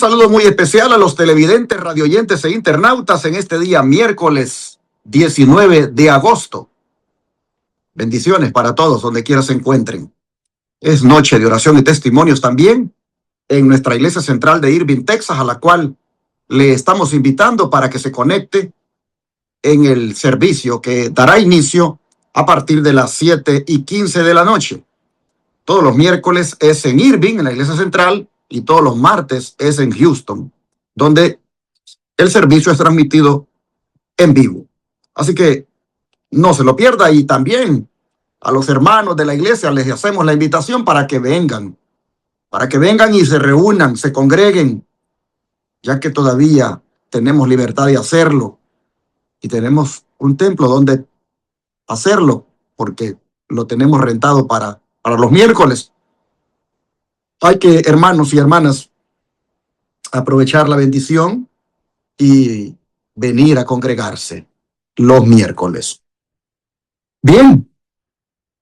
saludo muy especial a los televidentes, radioyentes e internautas en este día miércoles 19 de agosto. Bendiciones para todos donde quiera se encuentren. Es noche de oración y testimonios también en nuestra iglesia central de Irving, Texas, a la cual le estamos invitando para que se conecte en el servicio que dará inicio a partir de las 7:15 de la noche. Todos los miércoles es en Irving, en la iglesia central, y todos los martes es en Houston, donde el servicio es transmitido en vivo. Así que no se lo pierda, y también a los hermanos de la iglesia les hacemos la invitación para que vengan y se reúnan, se congreguen, ya que todavía tenemos libertad de hacerlo y tenemos un templo donde hacerlo, porque lo tenemos rentado para los miércoles. Hay que, hermanos y hermanas, aprovechar la bendición y venir a congregarse los miércoles. Bien,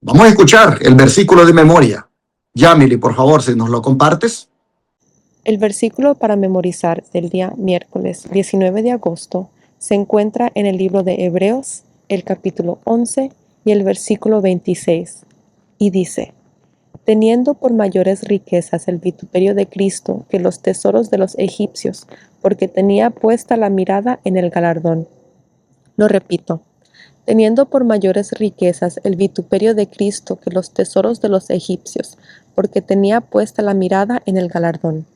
vamos a escuchar el versículo de memoria. Yamili, por favor, si nos lo compartes. El versículo para memorizar del día miércoles 19 de agosto se encuentra en el libro de Hebreos, el capítulo 11 y el versículo 26, y dice: teniendo por mayores riquezas el vituperio de Cristo que los tesoros de los egipcios, porque tenía puesta la mirada en el galardón. Lo repito: teniendo por mayores riquezas el vituperio de Cristo que los tesoros de los egipcios, porque tenía puesta la mirada en el galardón.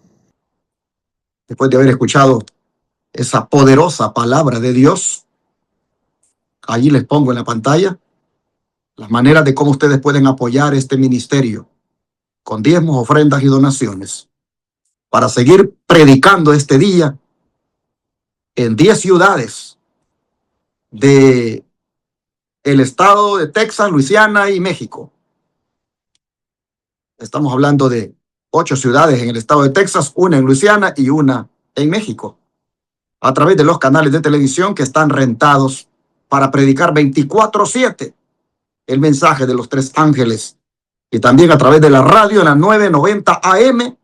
Después de haber escuchado esa poderosa palabra de Dios, allí les pongo en la pantalla las maneras de cómo ustedes pueden apoyar este ministerio con diezmos, ofrendas y donaciones para seguir predicando este día en 10 ciudades de el estado de Texas, Luisiana y México. Estamos hablando de 8 ciudades en el estado de Texas, una en Luisiana y una en México, a través de los canales de televisión que están rentados para predicar 24/7 el mensaje de los 3 ángeles, y también a través de la radio en la 990 AM,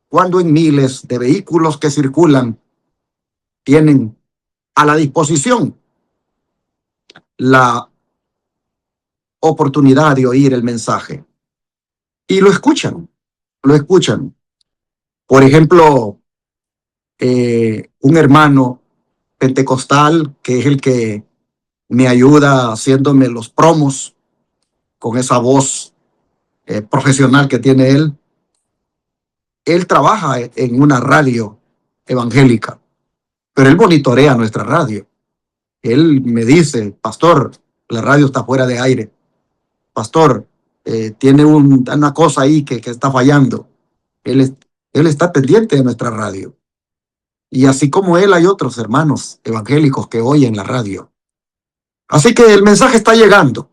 cuando en miles de vehículos que circulan tienen a la disposición la oportunidad de oír el mensaje y lo escuchan. Por ejemplo, un hermano pentecostal que es el que me ayuda haciéndome los promos con esa voz profesional que tiene él. Él trabaja en una radio evangélica, pero él monitorea nuestra radio. Él me dice: pastor, la radio está fuera de aire. Pastor, tiene una cosa ahí que está fallando. Él está pendiente de nuestra radio. Y así como él, hay otros hermanos evangélicos que oyen la radio. Así que el mensaje está llegando.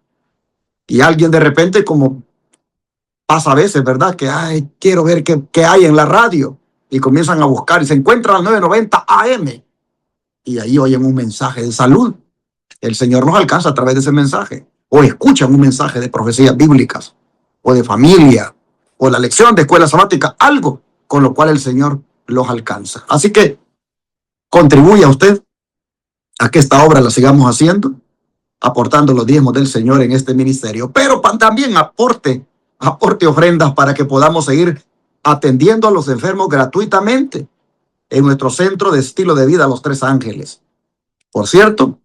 Y alguien de repente, como pasa a veces, ¿verdad? Que quiero ver qué hay en la radio. Y comienzan a buscar y se encuentran al 990 AM. Y ahí oyen un mensaje de salud. El Señor los alcanza a través de ese mensaje. O escuchan un mensaje de profecías bíblicas, o de familia, o la lección de escuela sabática, algo con lo cual el Señor los alcanza. Así que contribuya usted a que esta obra la sigamos haciendo, aportando los diezmos del Señor en este ministerio, pero también aporte ofrendas para que podamos seguir atendiendo a los enfermos gratuitamente en nuestro centro de estilo de vida Los 3 Ángeles. Por cierto,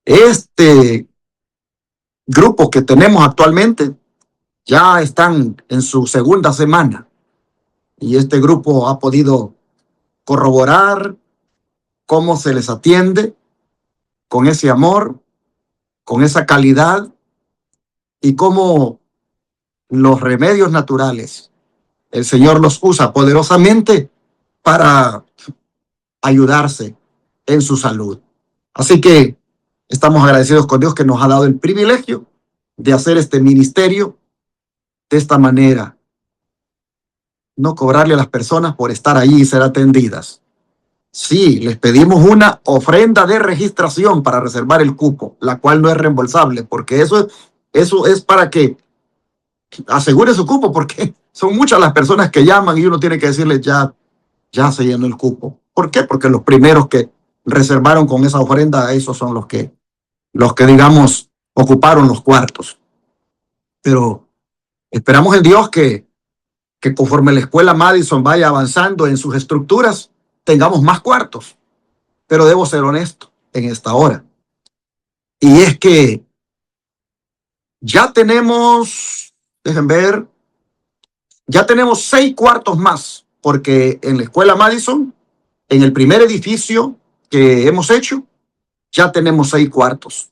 este grupo que tenemos actualmente ya están en su segunda semana, y este grupo ha podido corroborar cómo se les atiende con ese amor, con esa calidad, y cómo los remedios naturales el Señor los usa poderosamente para ayudarse en su salud. Así que estamos agradecidos con Dios que nos ha dado el privilegio de hacer este ministerio de esta manera. No cobrarle a las personas por estar allí y ser atendidas. Sí, les pedimos una ofrenda de registración para reservar el cupo, la cual no es reembolsable, porque eso es para que asegure su cupo, porque son muchas las personas que llaman y uno tiene que decirles: ya ya se llenó el cupo. ¿Por qué? Porque los primeros que reservaron con esa ofrenda, esos son los que digamos, ocuparon los cuartos. Pero esperamos en Dios que conforme la escuela Madison vaya avanzando en sus estructuras, tengamos más cuartos. Pero debo ser honesto en esta hora. Y es que ya tenemos, dejen ver, ya tenemos 6 cuartos más, porque en la escuela Madison, en el primer edificio que hemos hecho, ya tenemos 6 cuartos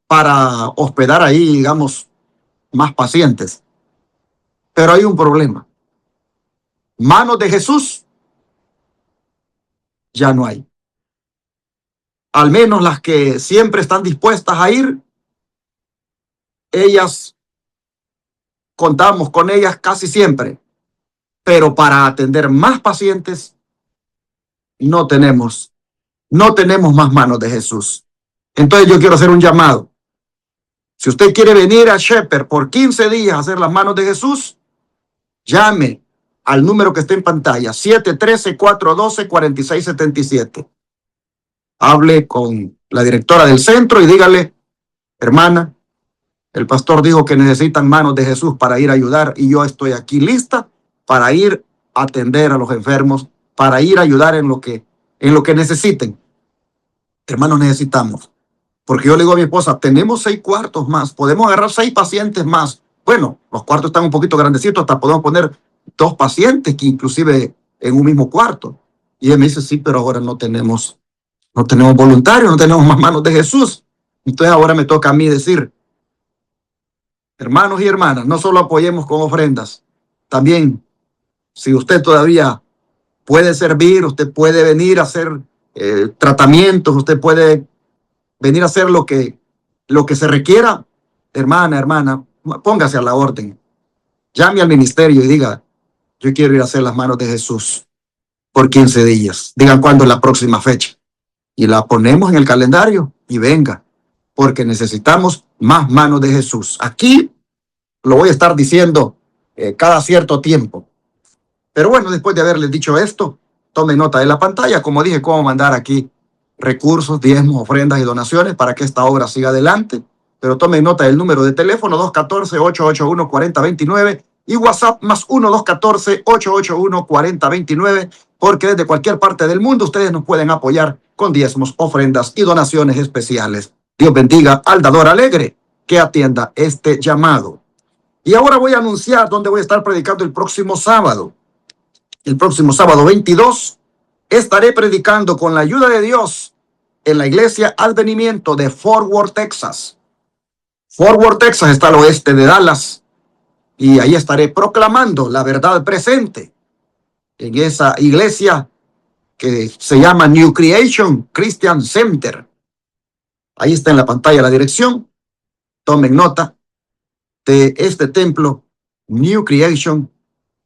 para hospedar ahí, digamos, más pacientes. Pero hay un problema. Manos de Jesús ya no hay. Al menos las que siempre están dispuestas a ir, ellas, contamos con ellas casi siempre. Pero para atender más pacientes, no tenemos más manos de Jesús. Entonces yo quiero hacer un llamado. Si usted quiere venir a Shepherd por 15 días a hacer las manos de Jesús, llame al número que está en pantalla, 713-412-4677. Hable con la directora del centro y dígale, hermana, el pastor dijo que necesitan manos de Jesús para ir a ayudar y yo estoy aquí lista para ir a atender a los enfermos, para ir a ayudar en lo que necesiten. Hermanos, necesitamos. Porque yo le digo a mi esposa, tenemos 6 cuartos más, podemos agarrar 6 pacientes más. Bueno, los cuartos están un poquito grandecitos, hasta podemos poner 2 pacientes que inclusive en un mismo cuarto. Y ella me dice, sí, pero ahora no tenemos voluntarios, no tenemos más manos de Jesús. Entonces ahora me toca a mí decir, hermanos y hermanas, no solo apoyemos con ofrendas, también si usted todavía puede servir, usted puede venir a hacer tratamientos, usted puede venir a hacer lo que se requiera, hermana, póngase a la orden. Llame al ministerio y diga, yo quiero ir a hacer las manos de Jesús por 15 días. Digan cuándo es la próxima fecha. Y la ponemos en el calendario y venga, porque necesitamos más manos de Jesús. Aquí lo voy a estar diciendo cada cierto tiempo. Pero bueno, después de haberles dicho esto, tomen nota de la pantalla. Como dije, cómo mandar aquí recursos, diezmos, ofrendas y donaciones para que esta obra siga adelante. Pero tomen nota del número de teléfono 214-881-4029 y WhatsApp más 1-214-881-4029, porque desde cualquier parte del mundo ustedes nos pueden apoyar con diezmos, ofrendas y donaciones especiales. Dios bendiga al dador alegre que atienda este llamado. Y ahora voy a anunciar dónde voy a estar predicando el próximo sábado. El próximo sábado 22 estaré predicando con la ayuda de Dios en la iglesia Advenimiento de Fort Worth, Texas. Fort Worth, Texas está al oeste de Dallas y ahí estaré proclamando la verdad presente en esa iglesia que se llama New Creation Christian Center. Ahí está en la pantalla la dirección. Tomen nota de este templo, New Creation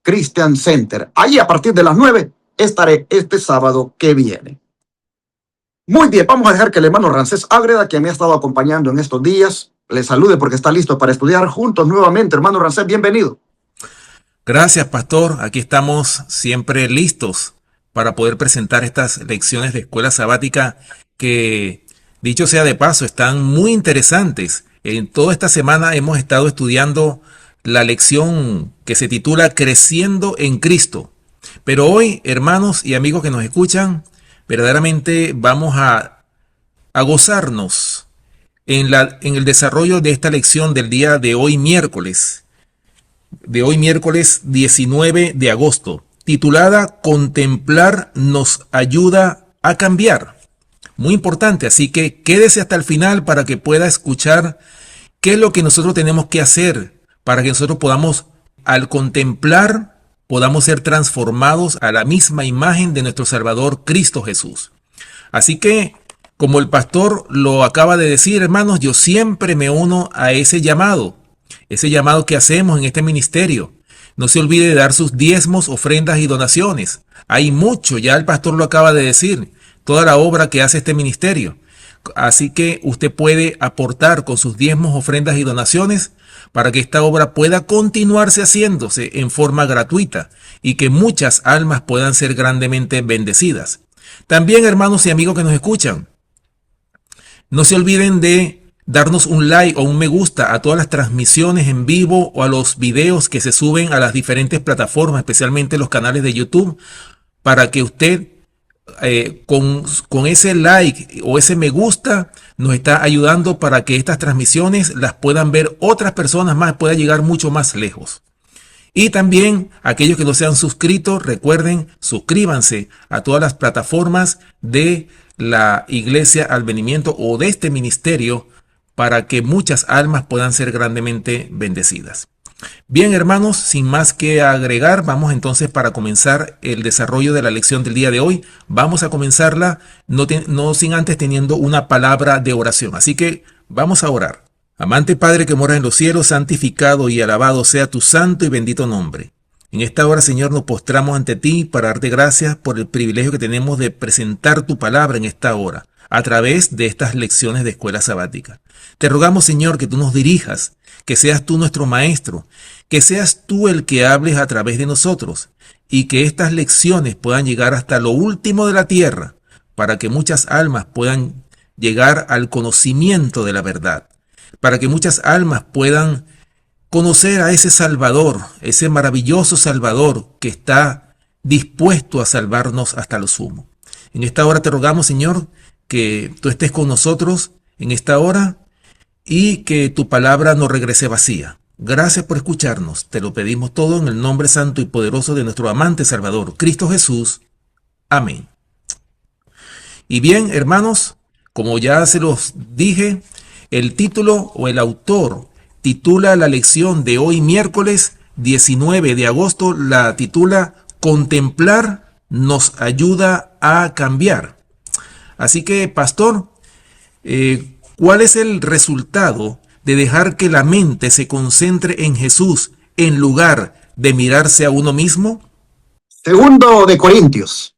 Christian Center. Ahí a partir de las 9 estaré este sábado que viene. Muy bien, vamos a dejar que el hermano Ramsés Ágreda, que me ha estado acompañando en estos días, le salude porque está listo para estudiar juntos nuevamente. Hermano Ramsés, bienvenido. Gracias, pastor. Aquí estamos siempre listos para poder presentar estas lecciones de escuela sabática que, dicho sea de paso, están muy interesantes. En toda esta semana hemos estado estudiando la lección que se titula Creciendo en Cristo. Pero hoy, hermanos y amigos que nos escuchan, verdaderamente vamos a gozarnos en el desarrollo de esta lección del día de hoy miércoles 19 de agosto, titulada Contemplar nos ayuda a cambiar. Muy importante, así que quédese hasta el final para que pueda escuchar qué es lo que nosotros tenemos que hacer para que nosotros podamos, al contemplar, podamos ser transformados a la misma imagen de nuestro Salvador Cristo Jesús. Así que, como el pastor lo acaba de decir, hermanos, yo siempre me uno a ese llamado que hacemos en este ministerio. No se olvide de dar sus diezmos, ofrendas y donaciones. Hay mucho, ya el pastor lo acaba de decir, toda la obra que hace este ministerio. Así que usted puede aportar con sus diezmos, ofrendas y donaciones para que esta obra pueda continuarse haciéndose en forma gratuita y que muchas almas puedan ser grandemente bendecidas. También, hermanos y amigos que nos escuchan, no se olviden de darnos un like o un me gusta a todas las transmisiones en vivo o a los videos que se suben a las diferentes plataformas, especialmente los canales de YouTube, para que usted con ese like o ese me gusta nos está ayudando para que estas transmisiones las puedan ver otras personas más, pueda llegar mucho más lejos. Y también aquellos que no se han suscrito, recuerden, suscríbanse a todas las plataformas de la Iglesia Advenimiento o de este ministerio para que muchas almas puedan ser grandemente bendecidas. Bien, hermanos, sin más que agregar, vamos entonces para comenzar el desarrollo de la lección del día de hoy. Vamos a comenzarla no sin antes teniendo una palabra de oración. Así que vamos a orar. Amante Padre que moras en los cielos, santificado y alabado sea tu santo y bendito nombre. En esta hora, Señor, nos postramos ante ti para darte gracias por el privilegio que tenemos de presentar tu palabra en esta hora, a través de estas lecciones de escuela sabática. Te rogamos, Señor, que tú nos dirijas, que seas tú nuestro maestro, que seas tú el que hables a través de nosotros y que estas lecciones puedan llegar hasta lo último de la tierra para que muchas almas puedan llegar al conocimiento de la verdad, para que muchas almas puedan conocer a ese Salvador, ese maravilloso Salvador que está dispuesto a salvarnos hasta lo sumo. En esta hora te rogamos, Señor, que tú estés con nosotros en esta hora y que tu palabra no regrese vacía. Gracias por escucharnos. Te lo pedimos todo en el nombre santo y poderoso de nuestro amante Salvador, Cristo Jesús. Amén. Y bien, hermanos, como ya se los dije, el título o el autor titula la lección de hoy miércoles 19 de agosto, la titula Contemplar nos ayuda a cambiar. Así que, pastor, ¿cuál es el resultado de dejar que la mente se concentre en Jesús en lugar de mirarse a uno mismo? Segundo de Corintios,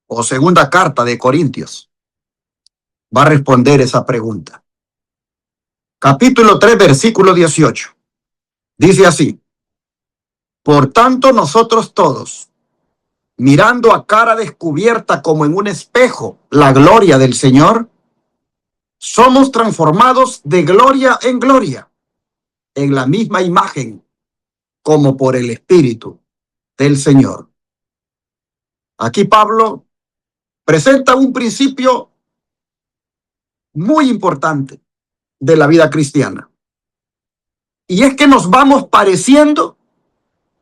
o segunda carta de Corintios, va a responder esa pregunta. Capítulo 3, versículo 18. Dice así: por tanto, nosotros todos, mirando a cara descubierta como en un espejo la gloria del Señor, somos transformados de gloria en gloria, en la misma imagen, como por el Espíritu del Señor. Aquí Pablo presenta un principio muy importante de la vida cristiana. Y es que nos vamos pareciendo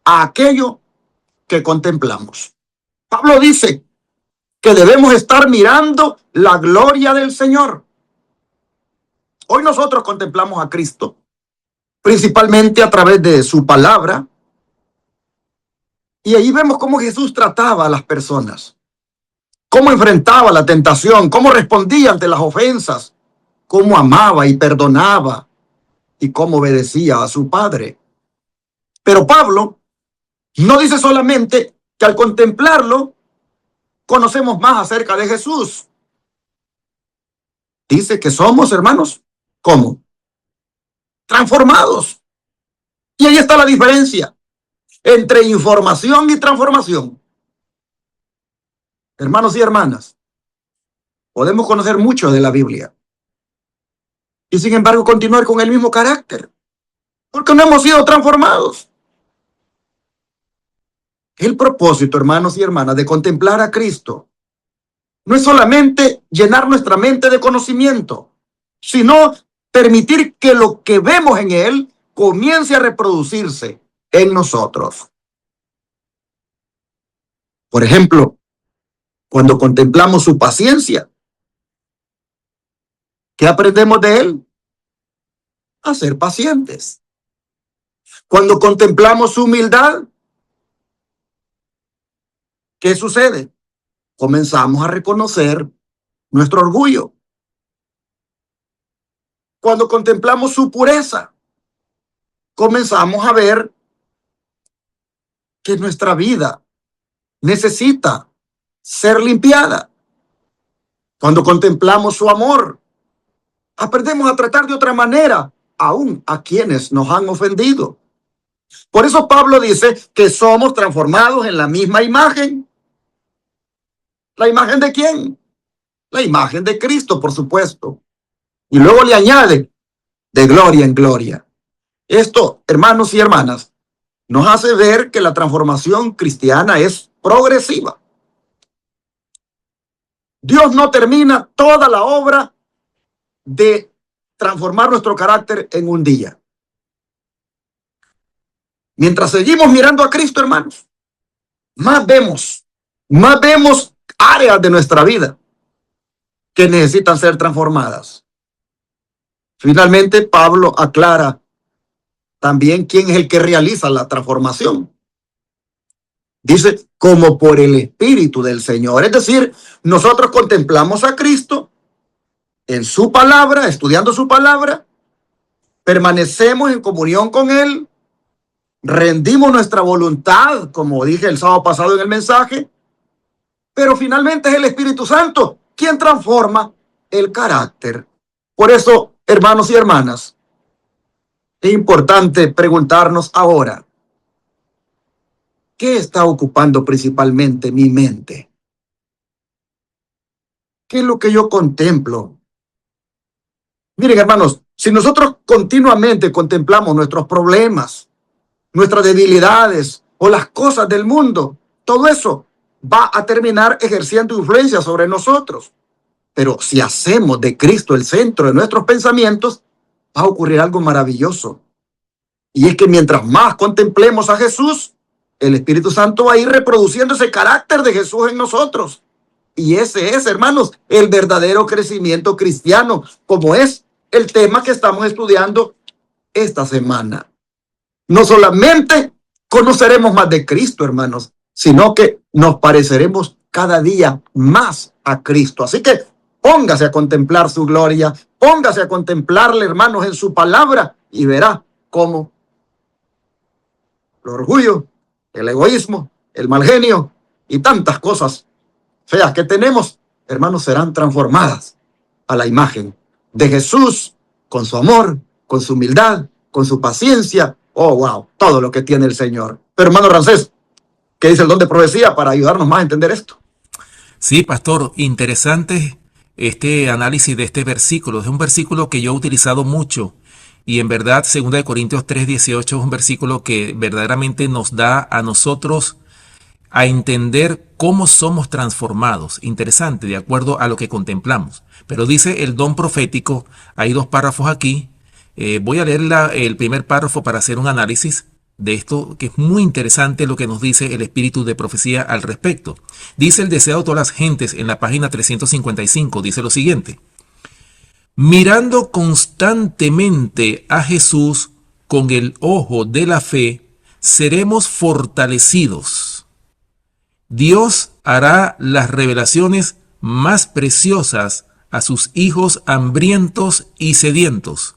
a aquello que contemplamos. Pablo dice que debemos estar mirando la gloria del Señor. Hoy nosotros contemplamos a Cristo, principalmente a través de su palabra, y ahí vemos cómo Jesús trataba a las personas, cómo enfrentaba la tentación, cómo respondía ante las ofensas, cómo amaba y perdonaba y cómo obedecía a su Padre. Pero Pablo no dice solamente que al contemplarlo conocemos más acerca de Jesús. Dice que somos, hermanos, ¿cómo? Transformados. Y ahí está la diferencia entre información y transformación. Hermanos y hermanas, podemos conocer mucho de la Biblia y sin embargo continuar con el mismo carácter, porque no hemos sido transformados. El propósito, hermanos y hermanas, de contemplar a Cristo no es solamente llenar nuestra mente de conocimiento, sino permitir que lo que vemos en Él comience a reproducirse en nosotros. Por ejemplo, cuando contemplamos su paciencia, ¿qué aprendemos de Él? A ser pacientes. Cuando contemplamos su humildad, ¿qué sucede? Comenzamos a reconocer nuestro orgullo. Cuando contemplamos su pureza, comenzamos a ver que nuestra vida necesita ser limpiada. Cuando contemplamos su amor, Aprendemos a tratar de otra manera, aún a quienes nos han ofendido. Por eso Pablo dice que somos transformados en la misma imagen. ¿La imagen de quién? La imagen de Cristo, por supuesto. Y luego le añade, de gloria en gloria. Esto, hermanos y hermanas, nos hace ver que la transformación cristiana es progresiva. Dios no termina toda la obra de transformar nuestro carácter en un día. Mientras seguimos mirando a Cristo, hermanos, más vemos áreas de nuestra vida que necesitan ser transformadas. Finalmente, Pablo aclara también quién es el que realiza la transformación. Dice, como por el Espíritu del Señor. Es decir, nosotros contemplamos a Cristo en su palabra, estudiando su palabra, permanecemos en comunión con Él, rendimos nuestra voluntad, como dije el sábado pasado en el mensaje, pero finalmente es el Espíritu Santo quien transforma el carácter. Por eso, hermanos y hermanas, es importante preguntarnos ahora, ¿qué está ocupando principalmente mi mente? ¿Qué es lo que yo contemplo? Miren, hermanos, si nosotros continuamente contemplamos nuestros problemas, nuestras debilidades o las cosas del mundo, todo eso va a terminar ejerciendo influencia sobre nosotros. Pero si hacemos de Cristo el centro de nuestros pensamientos, va a ocurrir algo maravilloso. Y es que mientras más contemplemos a Jesús, el Espíritu Santo va a ir reproduciendo ese carácter de Jesús en nosotros. Y ese es, hermanos, el verdadero crecimiento cristiano, como es el tema que estamos estudiando esta semana. No solamente conoceremos más de Cristo, hermanos, sino que nos pareceremos cada día más a Cristo. Así que póngase a contemplar su gloria, póngase a contemplarle, hermanos, en su palabra y verá cómo el orgullo, el egoísmo, el mal genio y tantas cosas feas que tenemos, hermanos, serán transformadas a la imagen de Jesús, con su amor, con su humildad, con su paciencia. Oh, wow, todo lo que tiene el Señor. Pero hermano Ramsés, ¿qué dice el don de profecía para ayudarnos más a entender esto? Sí, pastor, interesante este análisis de este versículo. Es un versículo que yo he utilizado mucho y en verdad 2 Corintios 3:18 es un versículo que verdaderamente nos da a nosotros a entender cómo somos transformados. Interesante, de acuerdo a lo que contemplamos. Pero dice el don profético, hay 2 párrafos aquí. Voy a leer el primer párrafo para hacer un análisis de esto, que es muy interesante lo que nos dice el espíritu de profecía al respecto. Dice el deseado de todas las gentes en la página 355, dice lo siguiente: mirando constantemente a Jesús con el ojo de la fe, seremos fortalecidos. Dios hará las revelaciones más preciosas a sus hijos hambrientos y sedientos.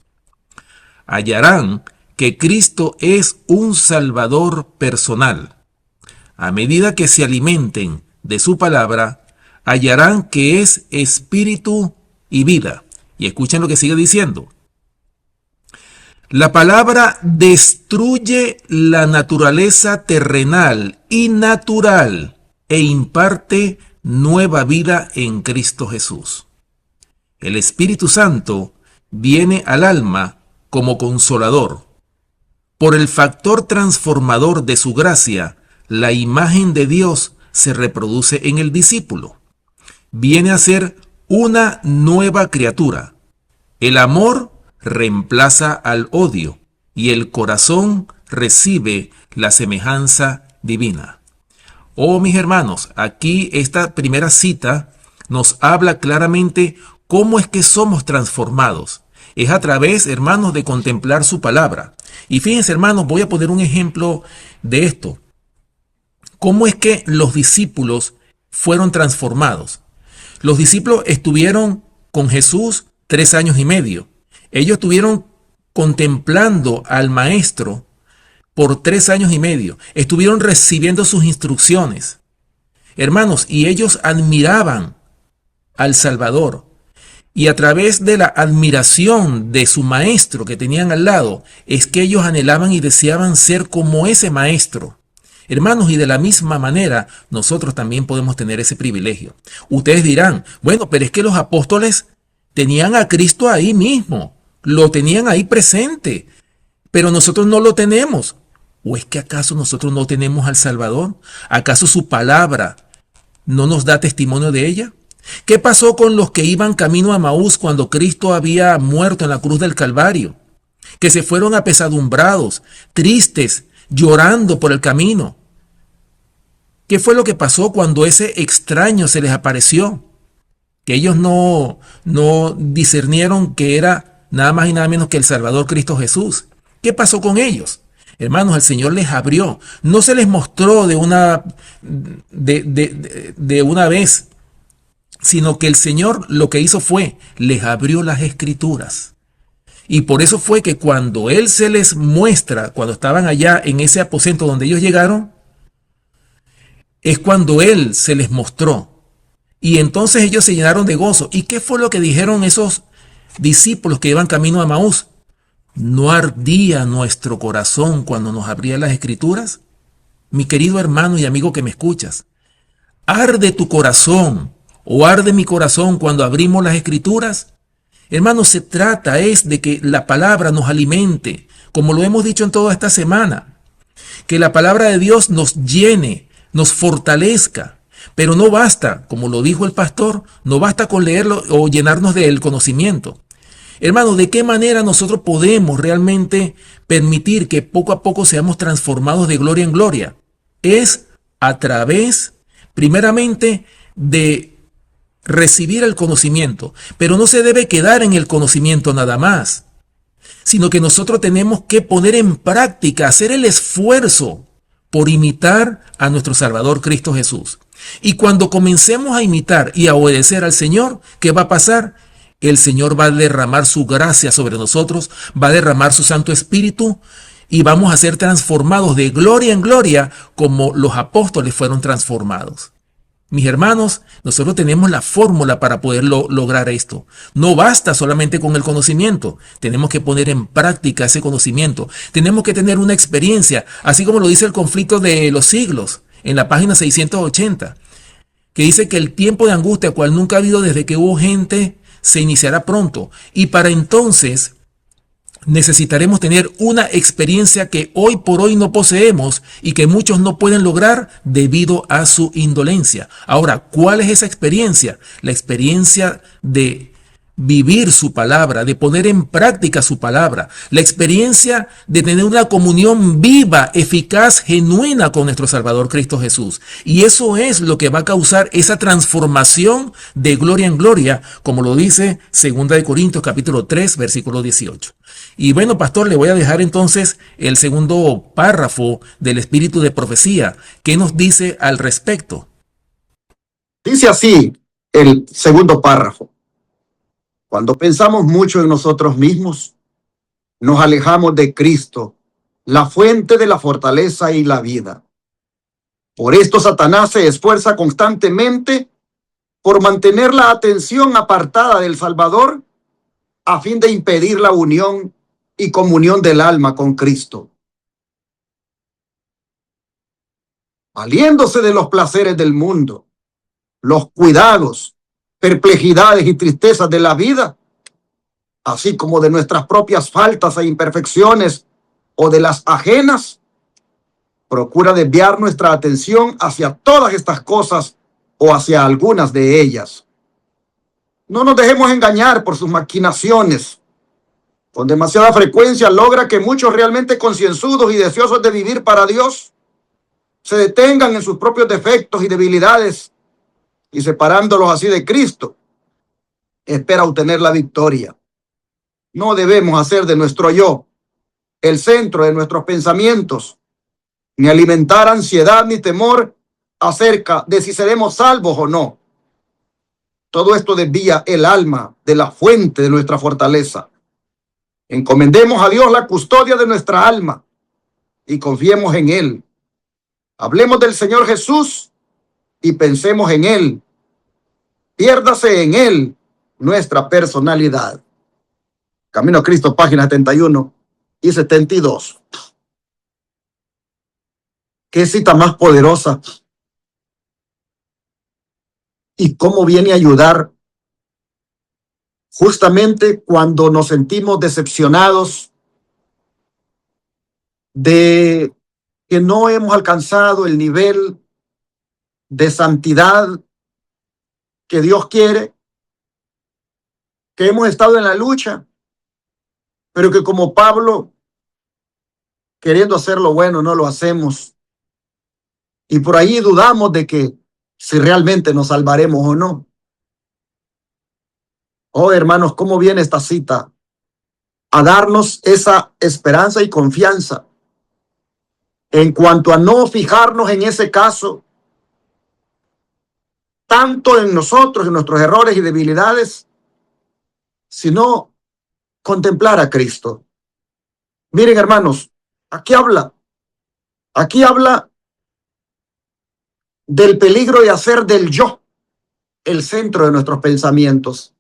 Hallarán que Cristo es un Salvador personal. A medida que se alimenten de su palabra, hallarán que es espíritu y vida. Y escuchen lo que sigue diciendo. La palabra destruye la naturaleza terrenal y natural e imparte nueva vida en Cristo Jesús. El Espíritu Santo viene al alma como consolador. Por el factor transformador de su gracia, la imagen de Dios se reproduce en el discípulo. Viene a ser una nueva criatura. El amor reemplaza al odio y el corazón recibe la semejanza divina. Oh, mis hermanos, aquí esta primera cita nos habla claramente cómo es que somos transformados. Es a través, hermanos, de contemplar su palabra. Y fíjense, hermanos, voy a poner un ejemplo de esto. ¿Cómo es que los discípulos fueron transformados? Los discípulos estuvieron con Jesús 3 años y medio. Ellos estuvieron contemplando al Maestro por 3 años y medio. Estuvieron recibiendo sus instrucciones. Hermanos, y ellos admiraban al Salvador. Y a través de la admiración de su maestro que tenían al lado, es que ellos anhelaban y deseaban ser como ese maestro. Hermanos, y de la misma manera, nosotros también podemos tener ese privilegio. Ustedes dirán, bueno, pero es que los apóstoles tenían a Cristo ahí mismo, lo tenían ahí presente, pero nosotros no lo tenemos. ¿O es que acaso nosotros no tenemos al Salvador? ¿Acaso su palabra no nos da testimonio de ella? ¿Qué pasó con los que iban camino a Maús cuando Cristo había muerto en la cruz del Calvario? Que se fueron apesadumbrados, tristes, llorando por el camino. ¿Qué fue lo que pasó cuando ese extraño se les apareció? Que ellos no discernieron que era nada más y nada menos que el Salvador Cristo Jesús. ¿Qué pasó con ellos? Hermanos, el Señor les abrió. No se les mostró de una vez, sino que el Señor lo que hizo fue, les abrió las Escrituras. Y por eso fue que cuando Él se les muestra, cuando estaban allá en ese aposento donde ellos llegaron, es cuando Él se les mostró. Y entonces ellos se llenaron de gozo. ¿Y qué fue lo que dijeron esos discípulos que iban camino a Maús? ¿No ardía nuestro corazón cuando nos abría las Escrituras? Mi querido hermano y amigo que me escuchas, ¿arde tu corazón o arde mi corazón cuando abrimos las Escrituras? Hermano, se trata es de que la palabra nos alimente, como lo hemos dicho en toda esta semana, que la palabra de Dios nos llene, nos fortalezca, pero no basta, como lo dijo el pastor, no basta con leerlo o llenarnos del conocimiento. Hermano, ¿de qué manera nosotros podemos realmente permitir que poco a poco seamos transformados de gloria en gloria? Es a través, primeramente, de recibir el conocimiento, pero no se debe quedar en el conocimiento nada más, sino que nosotros tenemos que poner en práctica, hacer el esfuerzo por imitar a nuestro Salvador Cristo Jesús. Y cuando comencemos a imitar y a obedecer al Señor, ¿qué va a pasar? El Señor va a derramar su gracia sobre nosotros, va a derramar su Santo Espíritu y vamos a ser transformados de gloria en gloria como los apóstoles fueron transformados. Mis hermanos, nosotros tenemos la fórmula para poder lograr esto. No basta solamente con el conocimiento, tenemos que poner en práctica ese conocimiento. Tenemos que tener una experiencia, así como lo dice el conflicto de los siglos, en la página 680, que dice que el tiempo de angustia, cual nunca ha habido desde que hubo gente, se iniciará pronto. Y para entonces necesitaremos tener una experiencia que hoy por hoy no poseemos y que muchos no pueden lograr debido a su indolencia. Ahora, ¿cuál es esa experiencia? La experiencia de vivir su palabra, de poner en práctica su palabra, la experiencia de tener una comunión viva, eficaz, genuina con nuestro Salvador Cristo Jesús. Y eso es lo que va a causar esa transformación de gloria en gloria, como lo dice 2 de Corintios capítulo 3, versículo 18. Y bueno, pastor, le voy a dejar entonces el segundo párrafo del espíritu de profecía. ¿Qué nos dice al respecto? Dice así el segundo párrafo. Cuando pensamos mucho en nosotros mismos, nos alejamos de Cristo, la fuente de la fortaleza y la vida. Por esto Satanás se esfuerza constantemente por mantener la atención apartada del Salvador a fin de impedir la unión y comunión del alma con Cristo. Valiéndose de los placeres del mundo, los cuidados, perplejidades y tristezas de la vida, así como de nuestras propias faltas e imperfecciones o de las ajenas, procura desviar nuestra atención hacia todas estas cosas o hacia algunas de ellas. No nos dejemos engañar por sus maquinaciones. Con demasiada frecuencia logra que muchos realmente concienzudos y deseosos de vivir para Dios se detengan en sus propios defectos y debilidades y separándolos así de Cristo, espera obtener la victoria. No debemos hacer de nuestro yo el centro de nuestros pensamientos, ni alimentar ansiedad ni temor acerca de si seremos salvos o no. Todo esto desvía el alma de la fuente de nuestra fortaleza. Encomendemos a Dios la custodia de nuestra alma y confiemos en Él. Hablemos del Señor Jesús y pensemos en Él. Piérdase en Él nuestra personalidad. Camino a Cristo, páginas 71 y 72. ¿Qué cita más poderosa? Y cómo viene a ayudar justamente cuando nos sentimos decepcionados de que no hemos alcanzado el nivel de santidad que Dios quiere, que hemos estado en la lucha, pero que como Pablo, queriendo hacer lo bueno, no lo hacemos. Y por ahí dudamos de que si realmente nos salvaremos o no. Oh, hermanos, ¿cómo viene esta cita? A darnos esa esperanza y confianza en cuanto a no fijarnos en ese caso, tanto en nosotros, en nuestros errores y debilidades, sino contemplar a Cristo. Miren, hermanos, aquí habla del peligro de hacer del yo el centro de nuestros pensamientos.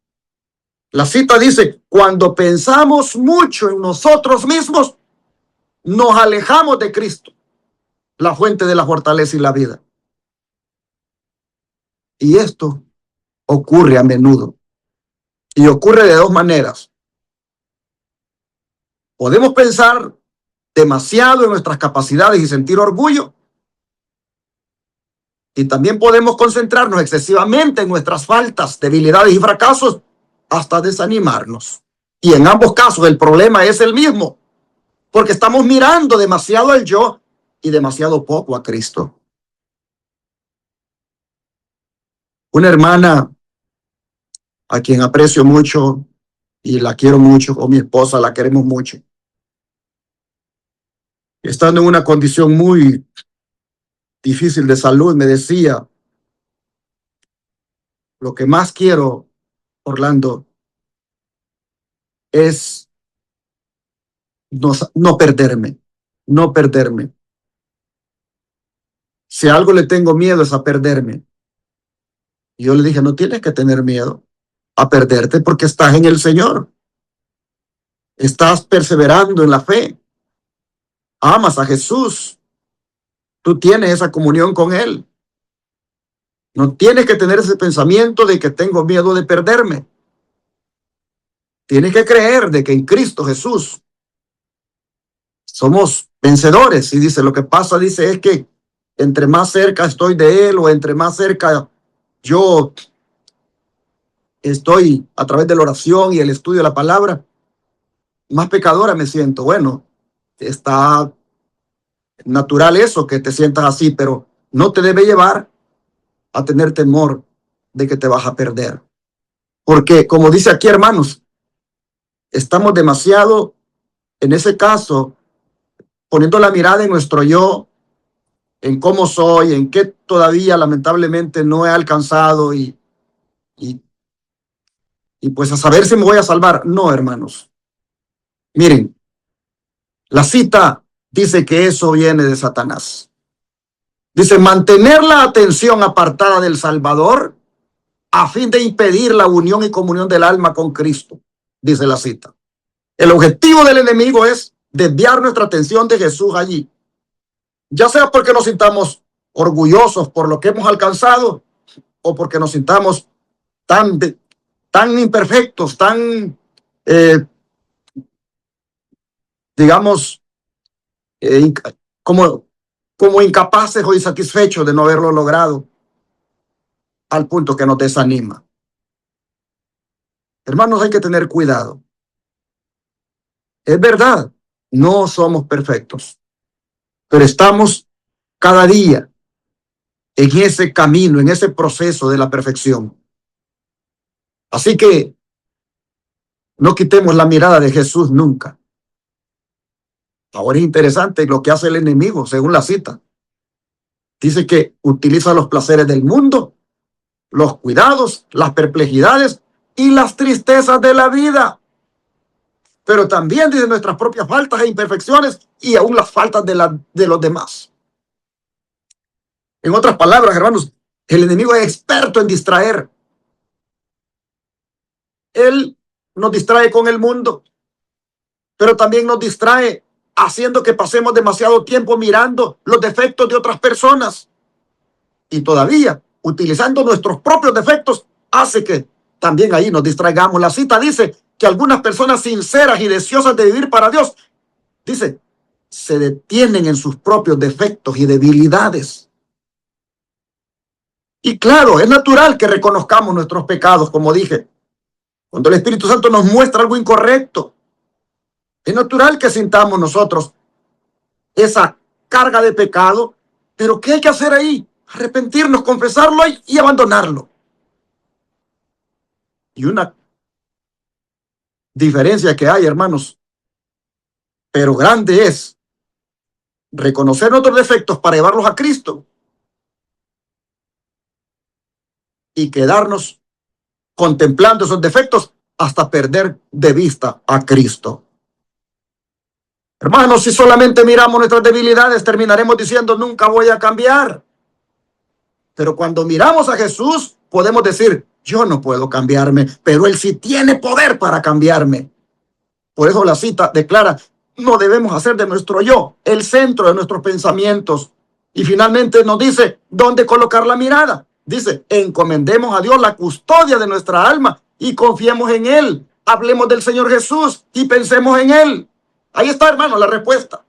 La cita dice, cuando pensamos mucho en nosotros mismos, nos alejamos de Cristo, la fuente de la fortaleza y la vida. Y esto ocurre a menudo. Y ocurre de dos maneras. Podemos pensar demasiado en nuestras capacidades y sentir orgullo. Y también podemos concentrarnos excesivamente en nuestras faltas, debilidades y fracasos hasta desanimarnos. Y en ambos casos el problema es el mismo, porque estamos mirando demasiado al yo y demasiado poco a Cristo. Una hermana a quien aprecio mucho y la quiero mucho, con mi esposa la queremos mucho, estando en una condición muy difícil de salud, me decía, lo que más quiero, Orlando, es no perderme, no perderme. Si a algo le tengo miedo es a perderme. Y yo le dije, no tienes que tener miedo a perderte porque estás en el Señor. Estás perseverando en la fe. Amas a Jesús. Tú tienes esa comunión con Él. No tienes que tener ese pensamiento de que tengo miedo de perderme. Tienes que creer de que en Cristo Jesús somos vencedores. Y dice, lo que pasa, dice, es que entre más cerca estoy de Él o entre más cerca yo estoy a través de la oración y el estudio de la palabra, más pecadora me siento. Bueno, está natural eso, que te sientas así, pero no te debe llevar a tener temor de que te vas a perder. Porque, como dice aquí, hermanos, estamos demasiado, en ese caso, poniendo la mirada en nuestro yo, en cómo soy, en qué todavía lamentablemente no he alcanzado y pues a saber si me voy a salvar. No, hermanos. Miren, la cita dice que eso viene de Satanás. Dice, mantener la atención apartada del Salvador a fin de impedir la unión y comunión del alma con Cristo, dice la cita. El objetivo del enemigo es desviar nuestra atención de Jesús allí, ya sea porque nos sintamos orgullosos por lo que hemos alcanzado o porque nos sintamos tan imperfectos, tan, digamos, como incapaces o insatisfechos de no haberlo logrado, al punto que nos desanima. Hermanos, hay que tener cuidado. Es verdad, no somos perfectos, pero estamos cada día en ese camino, en ese proceso de la perfección. Así que no quitemos la mirada de Jesús nunca. Ahora es interesante lo que hace el enemigo, según la cita. Dice que utiliza los placeres del mundo, los cuidados, las perplejidades y las tristezas de la vida. Pero también dice nuestras propias faltas e imperfecciones y aún las faltas de los demás. En otras palabras, hermanos, el enemigo es experto en distraer Él nos distrae con el mundo, pero también nos distrae haciendo que pasemos demasiado tiempo mirando los defectos de otras personas. Y todavía, utilizando nuestros propios defectos, hace que también ahí nos distraigamos. La cita dice que algunas personas sinceras y deseosas de vivir para Dios, dice, se detienen en sus propios defectos y debilidades. Y claro, es natural que reconozcamos nuestros pecados, como dije. Cuando el Espíritu Santo nos muestra algo incorrecto, es natural que sintamos nosotros esa carga de pecado, pero ¿qué hay que hacer ahí? Arrepentirnos, confesarlo y abandonarlo. Y una diferencia que hay, hermanos, pero grande, es reconocer nuestros defectos para llevarlos a Cristo y quedarnos contemplando esos defectos hasta perder de vista a Cristo. Hermanos, si solamente miramos nuestras debilidades, terminaremos diciendo, nunca voy a cambiar. Pero cuando miramos a Jesús, podemos decir, yo no puedo cambiarme, pero Él sí tiene poder para cambiarme. Por eso la cita declara, no debemos hacer de nuestro yo el centro de nuestros pensamientos. Y finalmente nos dice, ¿dónde colocar la mirada? Dice, encomendemos a Dios la custodia de nuestra alma y confiemos en Él. Hablemos del Señor Jesús y pensemos en Él. Ahí está, hermano, la respuesta.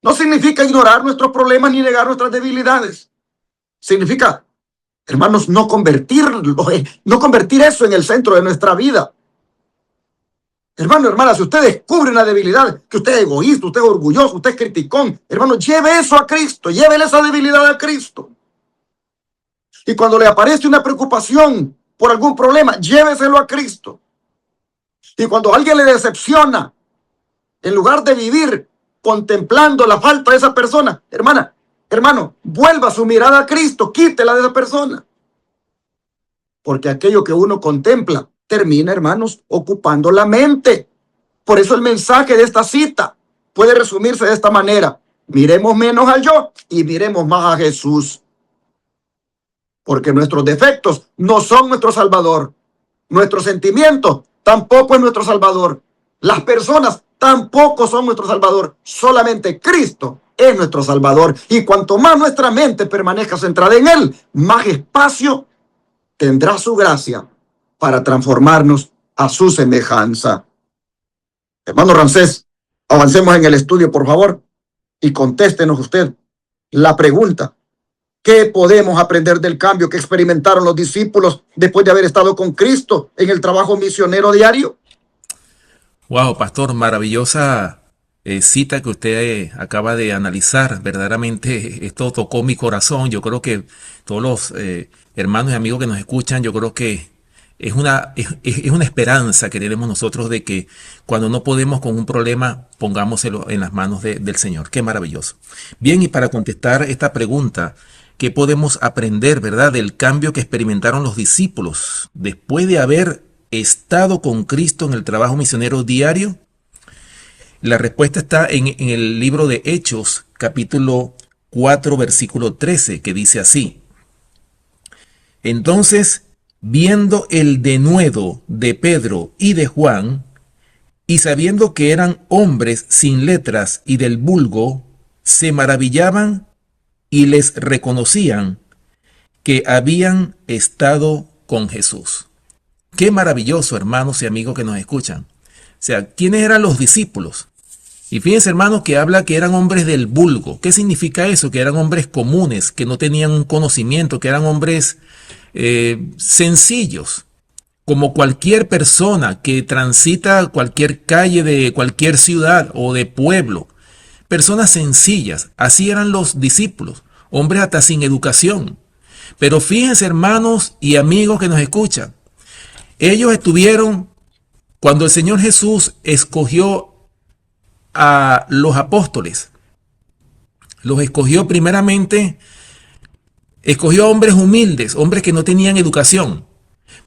No significa ignorar nuestros problemas ni negar nuestras debilidades. Significa, hermanos, no convertir eso en el centro de nuestra vida. Hermano, hermana, si usted descubre una debilidad, que usted es egoísta, usted es orgulloso, usted es criticón, hermano, lleve eso a Cristo, llévele esa debilidad a Cristo. Y cuando le aparece una preocupación por algún problema, lléveselo a Cristo. Y cuando alguien le decepciona, en lugar de vivir contemplando la falta de esa persona, hermano, vuelva su mirada a Cristo, quítela de esa persona. Porque aquello que uno contempla termina, hermanos, ocupando la mente. Por eso el mensaje de esta cita puede resumirse de esta manera. Miremos menos al yo y miremos más a Jesús. Porque nuestros defectos no son nuestro Salvador. Nuestros sentimientos tampoco es nuestro Salvador. Las personas tampoco son nuestro Salvador. Solamente Cristo es nuestro Salvador. Y cuanto más nuestra mente permanezca centrada en Él, más espacio tendrá su gracia para transformarnos a su semejanza. Hermano Ramsés, avancemos en el estudio, por favor, y contéstenos usted la pregunta. ¿Qué podemos aprender del cambio que experimentaron los discípulos después de haber estado con Cristo en el trabajo misionero diario? Wow, pastor, maravillosa cita que usted acaba de analizar. Verdaderamente esto tocó mi corazón. Yo creo que todos los hermanos y amigos que nos escuchan, yo creo que es una esperanza que tenemos nosotros de que cuando no podemos con un problema, pongámoselo en las manos del Señor. Qué maravilloso. Bien, y para contestar esta pregunta, ¿qué podemos aprender, verdad, del cambio que experimentaron los discípulos después de haber estado con Cristo en el trabajo misionero diario? La respuesta está en el libro de Hechos, capítulo 4, versículo 13, que dice así. Entonces, viendo el denuedo de Pedro y de Juan, y sabiendo que eran hombres sin letras y del vulgo, se maravillaban y les reconocían que habían estado con Jesús. Qué maravilloso, hermanos y amigos que nos escuchan. O sea, ¿quiénes eran los discípulos? Y fíjense, hermanos, que habla que eran hombres del vulgo. ¿Qué significa eso? Que eran hombres comunes, que no tenían un conocimiento, que eran hombres sencillos, como cualquier persona que transita cualquier calle de cualquier ciudad o de pueblo. Personas sencillas, así eran los discípulos, hombres hasta sin educación. Pero fíjense, hermanos y amigos que nos escuchan, ellos estuvieron, cuando el Señor Jesús escogió a los apóstoles, los escogió primeramente, escogió a hombres humildes, hombres que no tenían educación.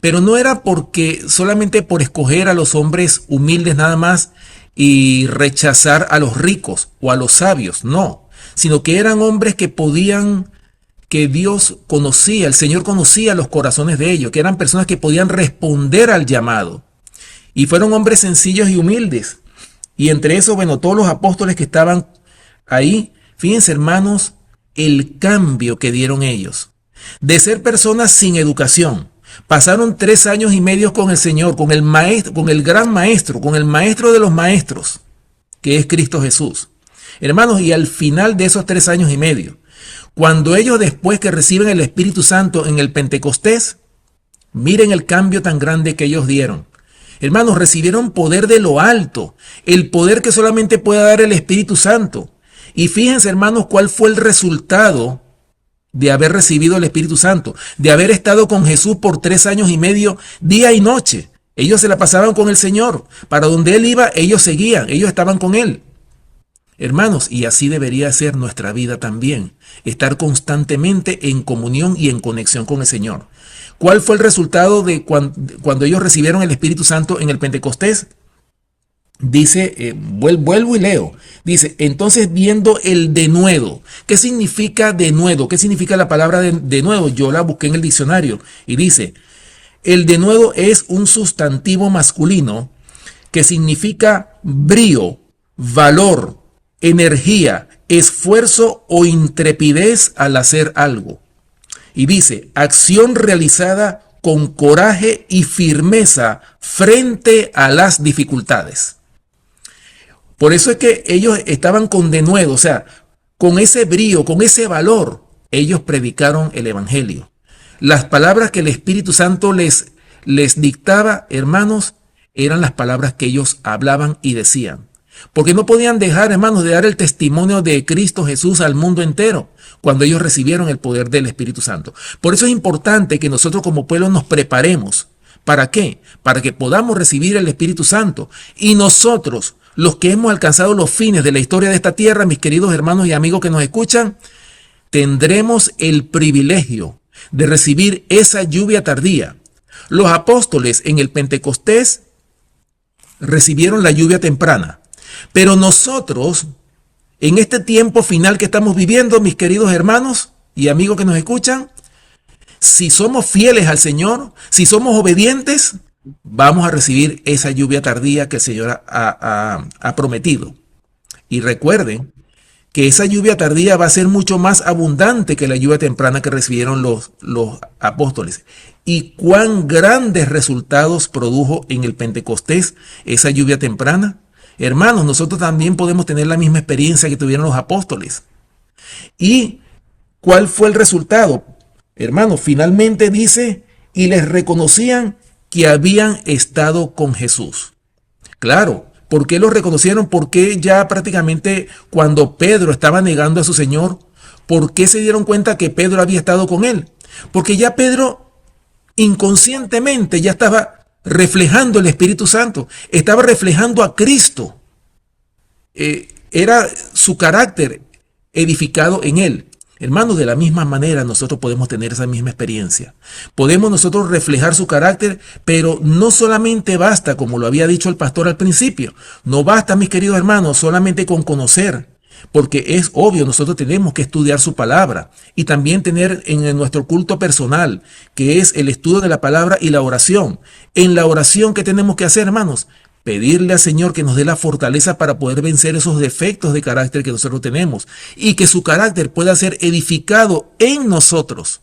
Pero no era porque solamente por escoger a los hombres humildes nada más y rechazar a los ricos o a los sabios, no, sino que eran hombres que podían que Dios conocía, el Señor conocía los corazones de ellos, que eran personas que podían responder al llamado. Y fueron hombres sencillos y humildes. Y entre eso, bueno, todos los apóstoles que estaban ahí, fíjense hermanos, el cambio que dieron ellos. De ser personas sin educación, pasaron 3 años y medio con el Señor, con el maestro, con el gran maestro, con el maestro de los maestros, que es Cristo Jesús. Hermanos, y al final de esos 3 años y medio, cuando ellos después que reciben el Espíritu Santo en el Pentecostés, miren el cambio tan grande que ellos dieron. Hermanos, recibieron poder de lo alto, el poder que solamente puede dar el Espíritu Santo. Y fíjense, hermanos, cuál fue el resultado de haber recibido el Espíritu Santo, de haber estado con Jesús por 3 años y medio, día y noche. Ellos se la pasaban con el Señor. Para donde Él iba, ellos seguían, ellos estaban con Él. Hermanos, y así debería ser nuestra vida también, estar constantemente en comunión y en conexión con el Señor. ¿Cuál fue el resultado de cuando ellos recibieron el Espíritu Santo en el Pentecostés? Dice, vuelvo y leo, dice, entonces viendo el denuedo. ¿Qué significa denuedo? ¿Qué significa la palabra denuedo? Yo la busqué en el diccionario y dice, el denuedo es un sustantivo masculino que significa brío, valor, energía, esfuerzo o intrepidez al hacer algo. Y dice, acción realizada con coraje y firmeza frente a las dificultades. Por eso es que ellos estaban con denuedo, o sea, con ese brío, con ese valor, ellos predicaron el evangelio. Las palabras que el Espíritu Santo les dictaba, hermanos, eran las palabras que ellos hablaban y decían. Porque no podían dejar, hermanos, de dar el testimonio de Cristo Jesús al mundo entero cuando ellos recibieron el poder del Espíritu Santo. Por eso es importante que nosotros como pueblo nos preparemos. ¿Para qué? Para que podamos recibir el Espíritu Santo. Y nosotros, los que hemos alcanzado los fines de la historia de esta tierra, mis queridos hermanos y amigos que nos escuchan, tendremos el privilegio de recibir esa lluvia tardía. Los apóstoles en el Pentecostés recibieron la lluvia temprana. Pero nosotros, en este tiempo final que estamos viviendo, mis queridos hermanos y amigos que nos escuchan, si somos fieles al Señor, si somos obedientes, vamos a recibir esa lluvia tardía que el Señor ha prometido. Y recuerden que esa lluvia tardía va a ser mucho más abundante que la lluvia temprana que recibieron los apóstoles. Y cuán grandes resultados produjo en el Pentecostés esa lluvia temprana. Hermanos, nosotros también podemos tener la misma experiencia que tuvieron los apóstoles. ¿Y cuál fue el resultado? Hermanos, finalmente dice, y les reconocían que habían estado con Jesús. Claro, ¿por qué los reconocieron? Porque ya prácticamente cuando Pedro estaba negando a su Señor, ¿por qué se dieron cuenta que Pedro había estado con él? Porque ya Pedro inconscientemente ya estaba reflejando el Espíritu Santo, estaba reflejando a Cristo. Era su carácter edificado en él. Hermanos, de la misma manera nosotros podemos tener esa misma experiencia. Podemos nosotros reflejar su carácter, pero no solamente basta, como lo había dicho el pastor al principio, no basta, mis queridos hermanos, solamente con conocer, porque es obvio, nosotros tenemos que estudiar su palabra y también tener en nuestro culto personal, que es el estudio de la palabra y la oración. En la oración, ¿qué tenemos que hacer, hermanos? Pedirle al Señor que nos dé la fortaleza para poder vencer esos defectos de carácter que nosotros tenemos y que su carácter pueda ser edificado en nosotros.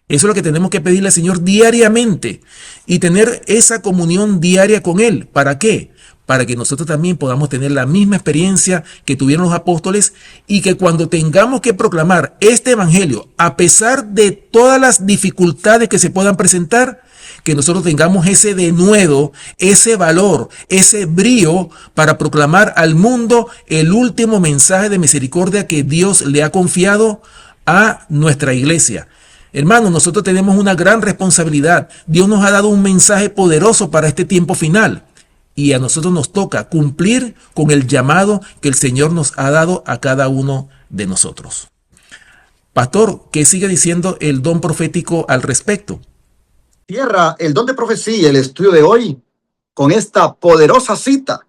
Eso es lo que tenemos que pedirle al Señor diariamente y tener esa comunión diaria con Él. ¿Para qué? Para que nosotros también podamos tener la misma experiencia que tuvieron los apóstoles y que cuando tengamos que proclamar este evangelio, a pesar de todas las dificultades que se puedan presentar, que nosotros tengamos ese denuedo, ese valor, ese brío para proclamar al mundo el último mensaje de misericordia que Dios le ha confiado a nuestra iglesia. Hermanos, nosotros tenemos una gran responsabilidad. Dios nos ha dado un mensaje poderoso para este tiempo final. Y a nosotros nos toca cumplir con el llamado que el Señor nos ha dado a cada uno de nosotros. Pastor, ¿qué sigue diciendo el don profético al respecto? Cierra el don de profecía, el estudio de hoy, con esta poderosa cita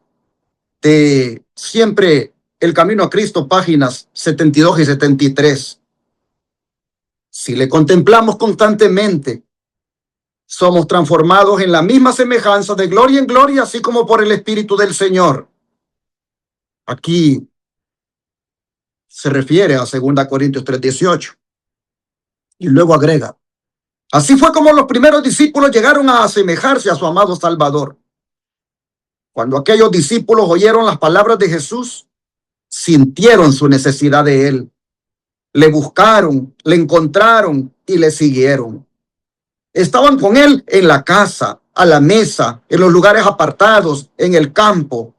de Siempre el Camino a Cristo, páginas 72 y 73. Si le contemplamos constantemente, somos transformados en la misma semejanza de gloria en gloria, así como por el Espíritu del Señor. Aquí se refiere a 2 Corintios 3:18. Y luego agrega: así fue como los primeros discípulos llegaron a asemejarse a su amado Salvador. Cuando aquellos discípulos oyeron las palabras de Jesús, sintieron su necesidad de él. Le buscaron, le encontraron y le siguieron. Estaban con él en la casa, a la mesa, en los lugares apartados, en el campo.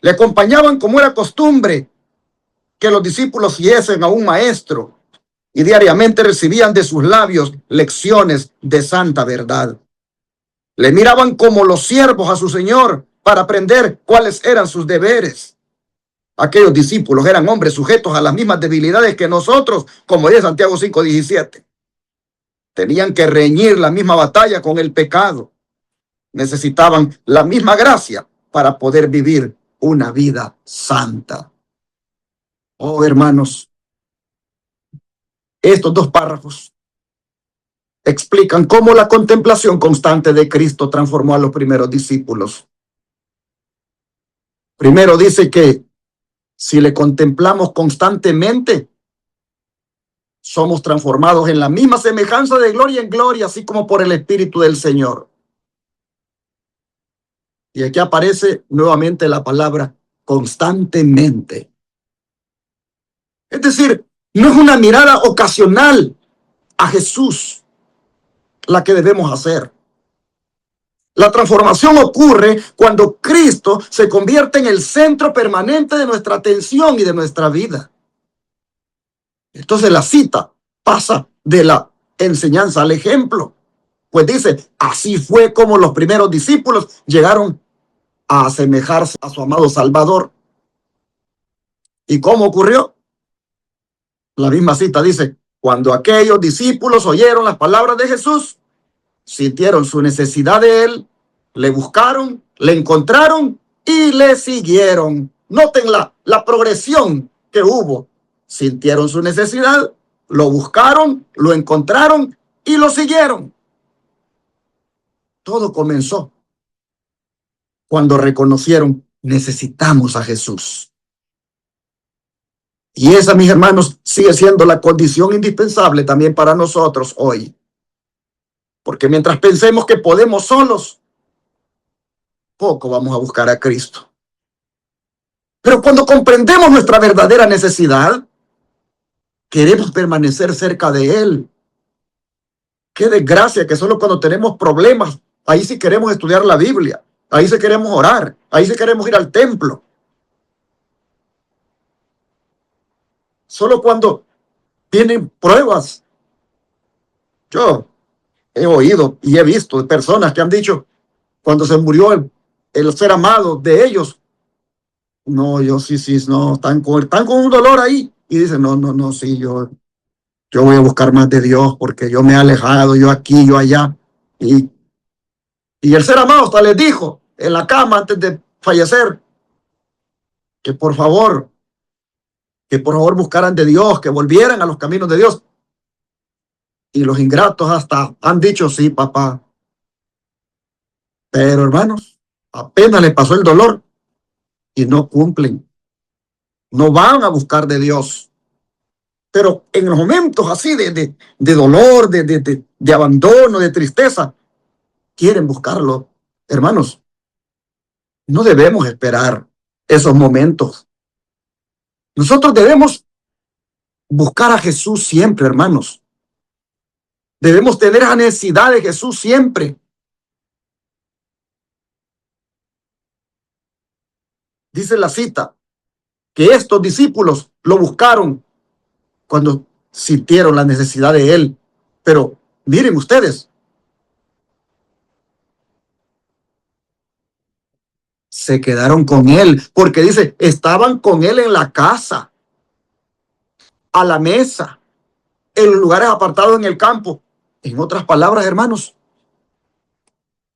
Le acompañaban como era costumbre que los discípulos siguiesen a un maestro y diariamente recibían de sus labios lecciones de santa verdad. Le miraban como los siervos a su Señor para aprender cuáles eran sus deberes. Aquellos discípulos eran hombres sujetos a las mismas debilidades que nosotros, como dice Santiago 5:17. Tenían que reñir la misma batalla con el pecado. Necesitaban la misma gracia para poder vivir una vida santa. Oh, hermanos, estos dos párrafos explican cómo la contemplación constante de Cristo transformó a los primeros discípulos. Primero dice que si le contemplamos constantemente, somos transformados en la misma semejanza de gloria en gloria, así como por el Espíritu del Señor. Y aquí aparece nuevamente la palabra constantemente. Es decir, no es una mirada ocasional a Jesús la que debemos hacer. La transformación ocurre cuando Cristo se convierte en el centro permanente de nuestra atención y de nuestra vida. Entonces la cita pasa de la enseñanza al ejemplo. Pues dice, así fue como los primeros discípulos llegaron a asemejarse a su amado Salvador. ¿Y cómo ocurrió? La misma cita dice, cuando aquellos discípulos oyeron las palabras de Jesús, sintieron su necesidad de él, le buscaron, le encontraron y le siguieron. Noten la progresión que hubo. Sintieron su necesidad, lo buscaron, lo encontraron y lo siguieron. Todo comenzó cuando reconocieron, necesitamos a Jesús. Y esa, mis hermanos, sigue siendo la condición indispensable también para nosotros hoy. Porque mientras pensemos que podemos solos, poco vamos a buscar a Cristo. Pero cuando comprendemos nuestra verdadera necesidad, queremos permanecer cerca de Él. Qué desgracia que solo cuando tenemos problemas, ahí sí queremos estudiar la Biblia, ahí sí queremos orar, ahí sí queremos ir al templo. Solo cuando tienen pruebas. Yo he oído y he visto personas que han dicho, cuando se murió el ser amado de ellos, no, yo sí, no, están con un dolor ahí. Y dicen, no, sí, yo voy a buscar más de Dios porque yo me he alejado, yo aquí, yo allá. Y el ser amado hasta les dijo en la cama antes de fallecer que por favor buscaran de Dios, que volvieran a los caminos de Dios. Y los ingratos hasta han dicho, sí, papá. Pero hermanos, apenas les pasó el dolor y no cumplen. No van a buscar de Dios. Pero en los momentos así de dolor, de abandono, de tristeza, quieren buscarlo. Hermanos, no debemos esperar esos momentos. Nosotros debemos buscar a Jesús siempre, hermanos. Debemos tener la necesidad de Jesús siempre. Dice la cita que estos discípulos lo buscaron cuando sintieron la necesidad de él. Pero miren ustedes, se quedaron con él, porque dice, estaban con él en la casa, a la mesa, en los lugares apartados en el campo. En otras palabras, hermanos,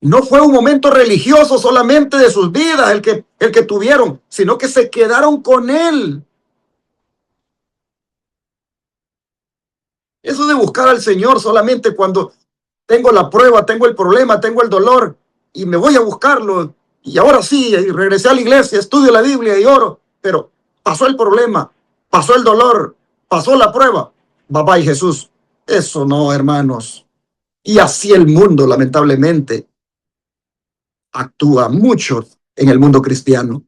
no fue un momento religioso solamente de sus vidas el que tuvieron, sino que se quedaron con él. Eso de buscar al Señor solamente cuando tengo la prueba, tengo el problema, tengo el dolor y me voy a buscarlo. Y ahora sí, y regresé a la iglesia, estudio la Biblia y oro, pero pasó el problema, pasó el dolor, pasó la prueba. Bye bye, Jesús. Eso no, hermanos. Y así el mundo, lamentablemente, actúa mucho en el mundo cristiano.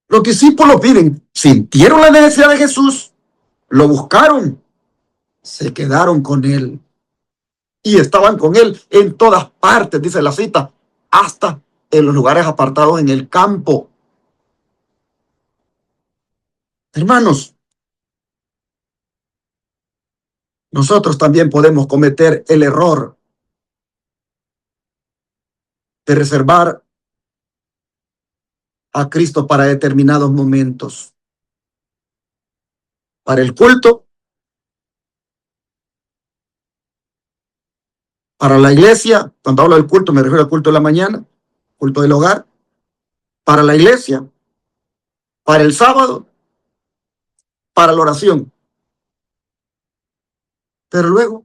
Los discípulos miren, sintieron la necesidad de Jesús, lo buscaron, se quedaron con él y estaban con él en todas partes, dice la cita, hasta en los lugares apartados en el campo. Hermanos, nosotros también podemos cometer el error de reservar a Cristo para determinados momentos. Para el culto, para la iglesia, cuando hablo del culto me refiero al culto de la mañana, culto del hogar, para la iglesia, para el sábado, para la oración. Pero luego,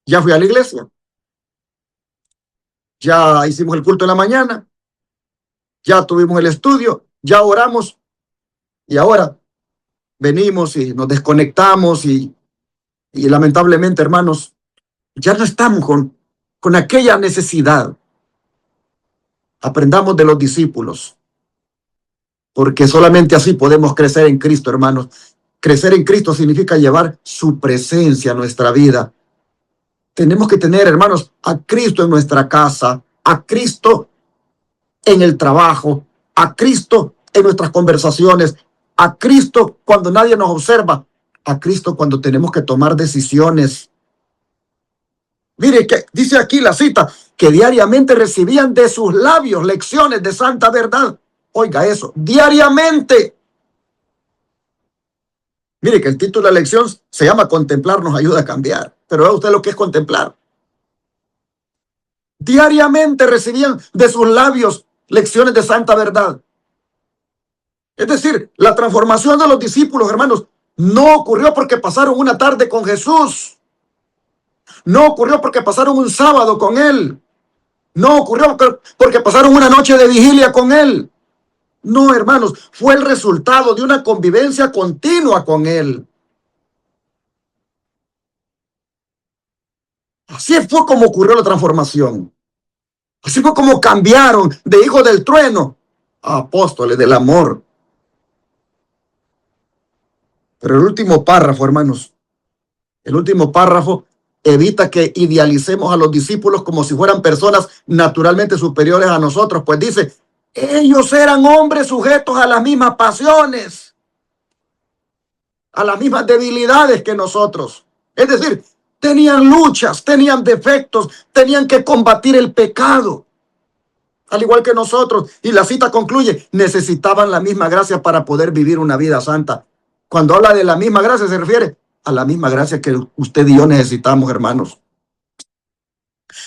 ya fui a la iglesia, ya hicimos el culto de la mañana, ya tuvimos el estudio, ya oramos y ahora venimos y nos desconectamos y lamentablemente, hermanos, ya no estamos con aquella necesidad. Aprendamos de los discípulos, porque solamente así podemos crecer en Cristo, hermanos. Crecer en Cristo significa llevar su presencia a nuestra vida. Tenemos que tener, hermanos, a Cristo en nuestra casa, a Cristo en el trabajo, a Cristo en nuestras conversaciones, a Cristo cuando nadie nos observa, a Cristo cuando tenemos que tomar decisiones. Mire que dice aquí la cita, que diariamente recibían de sus labios lecciones de santa verdad. Oiga eso, diariamente. Mire que el título de la lección se llama Contemplar nos ayuda a cambiar. Pero vea usted lo que es contemplar. Diariamente recibían de sus labios lecciones de santa verdad. Es decir, la transformación de los discípulos, hermanos, no ocurrió porque pasaron una tarde con Jesús. No ocurrió porque pasaron un sábado con él. No ocurrió porque pasaron una noche de vigilia con él. No, hermanos, fue el resultado de una convivencia continua con él. Así fue como ocurrió la transformación. Así fue como cambiaron de hijos del trueno a apóstoles del amor. Pero el último párrafo, hermanos, el último párrafo evita que idealicemos a los discípulos como si fueran personas naturalmente superiores a nosotros, pues dice, ellos eran hombres sujetos a las mismas pasiones, a las mismas debilidades que nosotros. Es decir, tenían luchas, tenían defectos, tenían que combatir el pecado, al igual que nosotros. Y la cita concluye, necesitaban la misma gracia para poder vivir una vida santa. Cuando habla de la misma gracia se refiere a la misma gracia que usted y yo necesitamos, hermanos.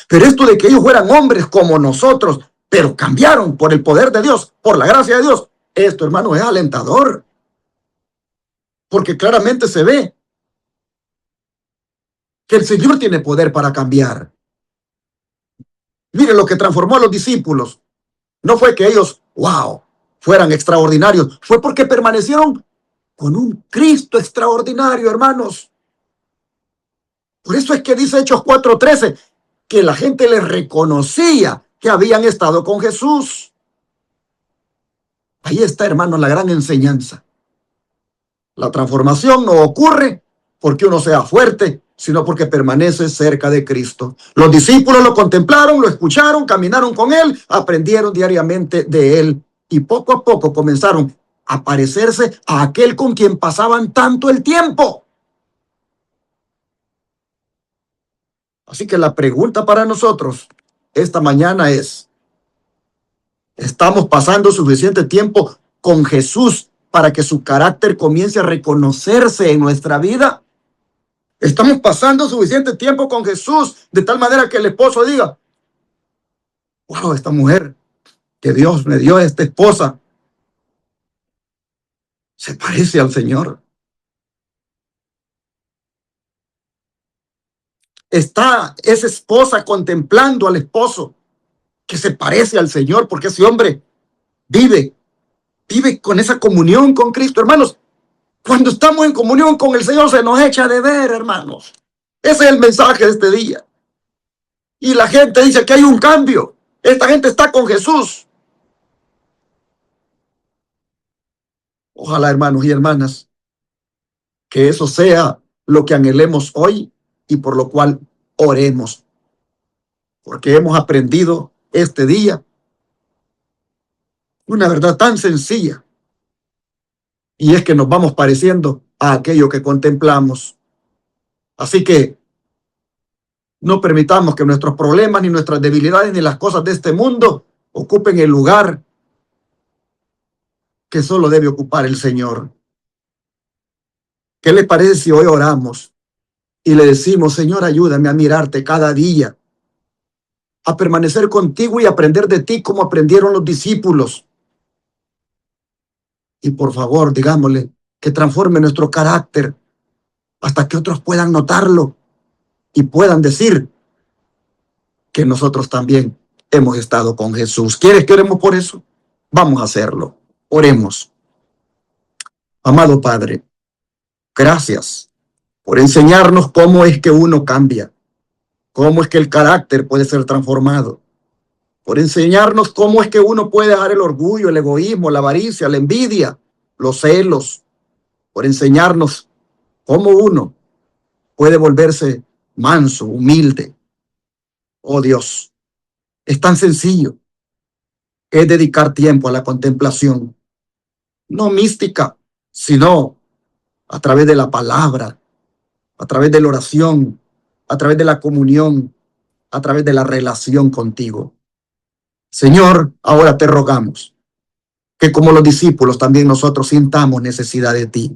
Pero esto de que ellos fueran hombres como nosotros, pero cambiaron por el poder de Dios, por la gracia de Dios, esto, hermano, es alentador. Porque claramente se ve que el Señor tiene poder para cambiar. Mire lo que transformó a los discípulos. No fue que ellos, wow, fueran extraordinarios. Fue porque permanecieron con un Cristo extraordinario, hermanos. Por eso es que dice Hechos 4:13, que la gente les reconocía que habían estado con Jesús. Ahí está, hermanos, la gran enseñanza. La transformación no ocurre porque uno sea fuerte, sino porque permanece cerca de Cristo. Los discípulos lo contemplaron, lo escucharon, caminaron con él, aprendieron diariamente de él y poco a poco comenzaron a parecerse a aquel con quien pasaban tanto el tiempo. Así que la pregunta para nosotros esta mañana es, ¿estamos pasando suficiente tiempo con Jesús para que su carácter comience a reconocerse en nuestra vida? ¿Estamos pasando suficiente tiempo con Jesús de tal manera que el esposo diga, wow, esta mujer que Dios me dio, esta esposa, se parece al Señor? está esa esposa contemplando al esposo que se parece al Señor, porque ese hombre vive con esa comunión con Cristo. Hermanos, cuando estamos en comunión con el Señor se nos echa de ver, hermanos. Ese es el mensaje de este día. Y la gente dice que hay un cambio. Esta gente está con Jesús. Ojalá, hermanos y hermanas, que eso sea lo que anhelemos hoy y por lo cual oremos. Porque hemos aprendido este día una verdad tan sencilla. Y es que nos vamos pareciendo a aquello que contemplamos. Así que no permitamos que nuestros problemas, ni nuestras debilidades, ni las cosas de este mundo ocupen el lugar que solo debe ocupar el Señor. ¿Qué le parece si hoy oramos y le decimos: Señor, ayúdame a mirarte cada día, a permanecer contigo y aprender de ti como aprendieron los discípulos? Y por favor, digámosle que transforme nuestro carácter hasta que otros puedan notarlo y puedan decir que nosotros también hemos estado con Jesús. ¿Quieres que oremos por eso? Vamos a hacerlo. Oremos. Amado Padre, gracias por enseñarnos cómo es que uno cambia, cómo es que el carácter puede ser transformado, por enseñarnos cómo es que uno puede dejar el orgullo, el egoísmo, la avaricia, la envidia, los celos, por enseñarnos cómo uno puede volverse manso, humilde. Oh Dios, es tan sencillo. Es dedicar tiempo a la contemplación, no mística, sino a través de la palabra, a través de la oración, a través de la comunión, a través de la relación contigo. Señor, ahora te rogamos que como los discípulos también nosotros sintamos necesidad de ti,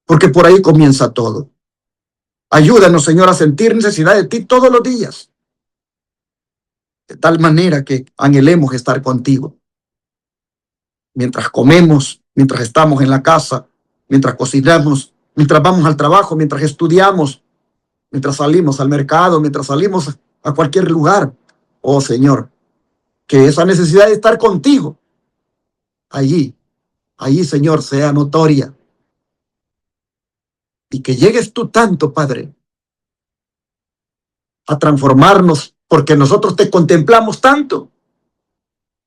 porque por ahí comienza todo. Ayúdanos, Señor, a sentir necesidad de ti todos los días, de tal manera que anhelemos estar contigo. Mientras comemos, mientras estamos en la casa, mientras cocinamos, mientras vamos al trabajo, mientras estudiamos, mientras salimos al mercado, mientras salimos a cualquier lugar. Oh Señor, que esa necesidad de estar contigo, allí, Señor, sea notoria. Y que llegues tú tanto, Padre, a transformarnos, porque nosotros te contemplamos tanto,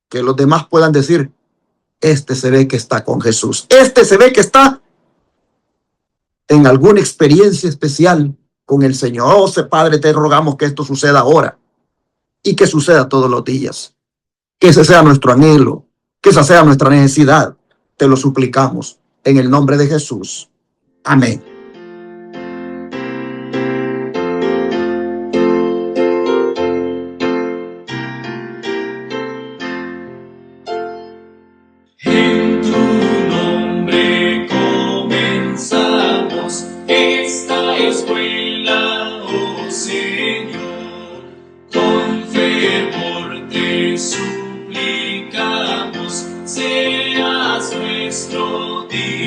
que los demás puedan decir: este se ve que está con Jesús, este se ve que está en alguna experiencia especial con el Señor. Oh, Padre, te rogamos que esto suceda ahora y que suceda todos los días. Que ese sea nuestro anhelo, que esa sea nuestra necesidad. Te lo suplicamos en el nombre de Jesús. Amén. En tu nombre comenzamos esta escuela, oh Señor. Con fervor te suplicamos, seas nuestro Dios.